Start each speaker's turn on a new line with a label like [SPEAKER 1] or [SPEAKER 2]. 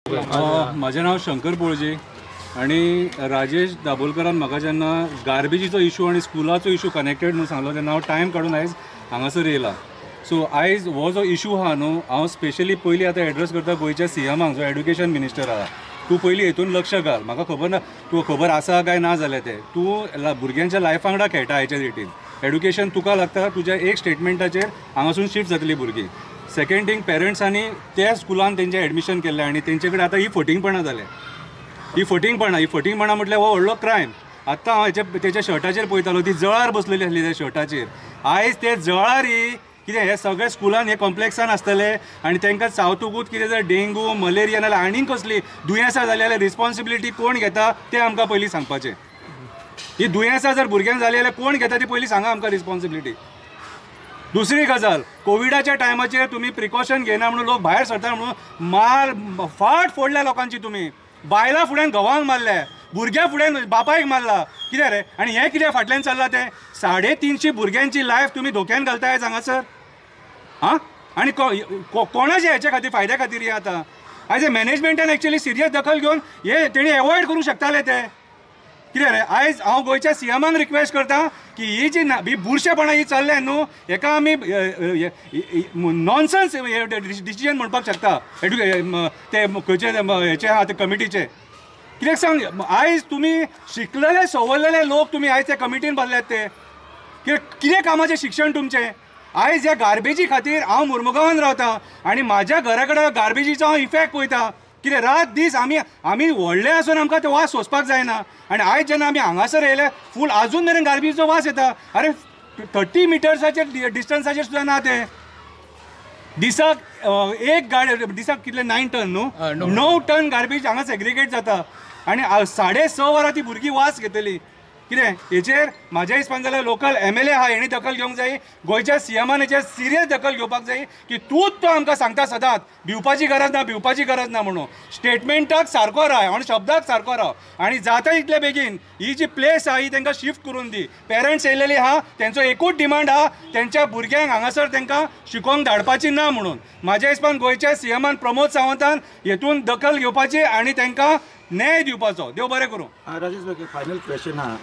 [SPEAKER 1] माझे नाव शंकर पोळजे आणि राजेश दाबोलकरान म्हाका जेन्ना गार्बेजीचो इशू आणि स्कुलाचो इशू कनेक्टेड म्हणून सांगलो तेन्ना हांव टायम काडून आयज हांगासर येयला. सो आयज हो जो इशू आहा न्हू हांव स्पेशली पयलीं आतां एड्रेस करता गोंयच्या सीएमाक जो एड्युकेशन मिनिस्टर आहा. तूं पयलीं हेतून लक्ष घाल. म्हाका खबर ना तूं खबर आसा काय ना जालें तें. तूं भुरग्यांच्या लायफा वांगडा खेळटा हेच्या डेटीन. एड्युकेशन तुका लागता तुज्या एक स्टेटमेंटाचेर हांगासून शिफ्ट जातलीं भुरगीं. सेकंड थिंग पेरंट्सांनी त्या स्कुलान तेंचें एडमिशन केल्लें आनी तेंचे कडेन आतां ही फटिंगपणां जालें. ही फटिंगपणां म्हटल्यार हो व्हडलो क्रायम. आत्तां हांव तेच्या शर्टाचेर पळयतालो ती जळार बसलेली आसली त्या शर्टाचेर. आयज ते जळारी कितें हे सगळे स्कुलान हे कॉम्प्लेक्सान आसतले आनी तांकां चावतकूत कितें जर डेंगू मलेरिया नाल्यार आनीक कसली दुयेंसां जाली जाल्यार रिस्पॉन्सिबिलिटी कोण घेता तें आमकां पयलीं सांगपाचें. ही दुयेंसां जर भुरग्यांक जाली जाल्यार कोण घेता ती पयलीं सांगा आमकां रिस्पॉन्सिबिलिटी. दुसरी गजाल कोविडाच्या टायमाचेर तुमी प्रिकॉशन घेयना म्हणून लोक भायर सरता म्हणून फाट फोडल्या लोकांची. तुमी बायलां फुड्यान घोवांक मारल्या, भुरग्यां फुड्यान बापायक मारला. कितें रे आनी हें कितें फाटल्यान चल्लां तें 350 भुरग्यांची लायफ तुमी धोक्यान घालताय हांगासर. हां आनी कोणाचे हेचे खातीर फायद्या खातीर हें आतां आयज मॅनेजमेंटान एक्चुअली सिरियस दखल घेवन हे तेणी एवॉयड करूंक शकताले ते. कितें रे आयज हांव गोंयच्या सीएमाक रिक्वेस्ट करता की ही जी बुरशेपणां ही चल्ल्या न्हू हेका आमी नॉनसन्स डिसिजन म्हणपाक शकता ते खंयचे हेचे आहा ते कमिटीचे. कित्याक सांग आयज तुमी शिकलेले सवरलेले लोक तुमी आयज त्या कमिटीन बसल्यात ते कितें कामाचें शिक्षण तुमचें. आयज ह्या गार्बेजी खातीर हांव मुर्मुगांवान रावतां आनी म्हाज्या घरा कडेन गार्बेजीचो हांव इफेक्ट पळयतां. कितें रात दीस आमी व्हडले आसून आमकां तो वास सोंसपाक जायना आनी आयज जेन्ना आमी हांगासर येयले फूल आजून मेरेन गार्बेजीचो वास येता. अरे 30 मिटर्साचेर डिस्टन्साचेर सुद्दां ना ते. दिसाक एक गाडी दिसाक कितले 9 टन न्हू 9 टन गार्बेज हांगा सेग्रिगेट जाता आनी 6.5 वरां ती भुरगीं वास घेतली. कितें हेचेर म्हाज्या हिसपान जाल्यार लोकल MLA आहा हेणी दखल घेवंक जाय. गोंयच्या सीएमान हेचेर सिरियस दखल घेवपाक जाय की तूंच तो आमकां सांगता सदांच भिवपाची गरज ना म्हणून. स्टेटमेंटाक सारको राव आनी शब्दाक सारको राव आनी जाता तितले बेगीन ही जी प्लेस आहा ही तांकां शिफ्ट करून दी. पेरंट्स येयलेली आहा तेंचो एकूच डिमांड आहा त्यांच्या भुरग्यांक हांगासर तांकां शिकोवंक धाडपाची ना म्हणून. म्हाज्या हिसपान गोंयच्या सीएमान प्रमोद सावंतान हेतून दखल घेवपाची आनी तांकां न्याय दिवपाचो. देव बरें करूं.
[SPEAKER 2] राजेश भाई फायनल क्वेश्चन हा